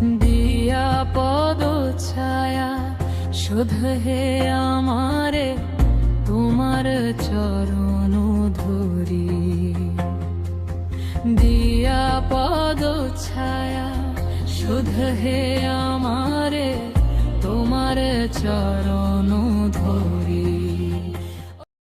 দিয়া পদ ছায়া শুধ হে আমারে তোমার চরণ ধরি। দিয়া পদ ছায়া শুধ হে আমারে তোমার চরণ ধরি।